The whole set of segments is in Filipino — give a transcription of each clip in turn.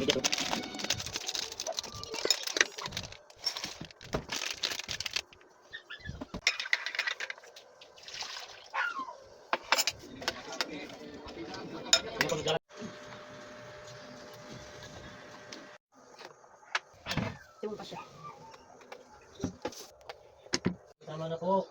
Tama na po.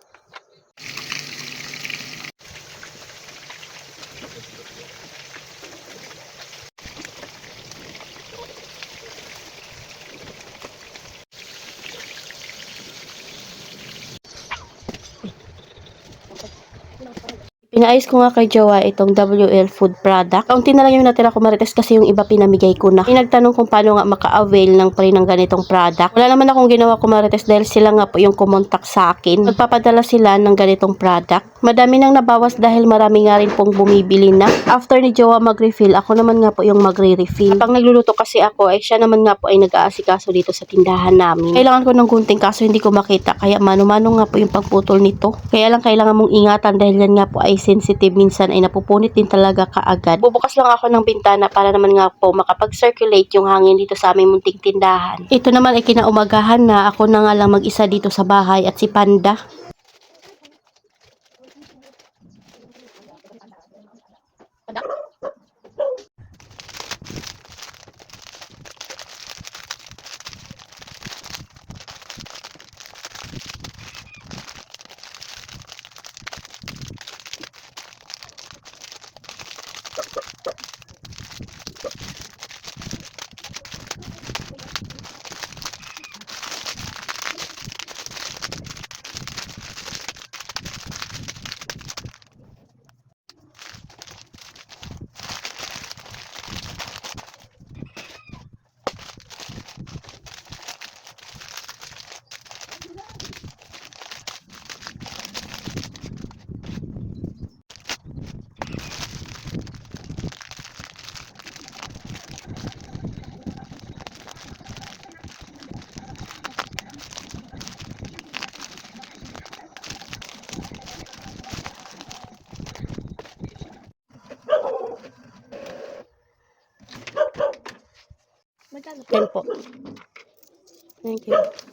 Pinaayos ko nga kay Jowa itong WL food product. Kaunti na lang yung natira ko marites kasi yung iba pinamigay ko na. Pinagtanong kung paano nga maka-avail ng pre ng ganitong product. Wala naman akong ginawa ko marites dahil sila nga po yung kumontak sa akin. Magpapadala sila ng ganitong product. Madami nang nabawas dahil marami nga rin pong bumibili na. After ni Jowa mag-refill, ako naman nga po yung magre-refill. Habang nagluluto kasi ako, ay siya naman nga po ay nag-aasikaso dito sa tindahan namin. Kailangan ko ng gunting kaso hindi ko makita. Kaya mano-mano nga po yung pagputol nito. Kaya lang kailangan mong ingatan dahil yan nga po ay sensitive, minsan ay napupunit din talaga kaagad. Bubukas lang ako ng bintana para naman nga po makapag-circulate yung hangin dito sa aming munting tindahan. Ito naman ay kinaumagahan na, ako na nga lang mag-isa dito sa bahay at si Panda. Yan po. Thank you.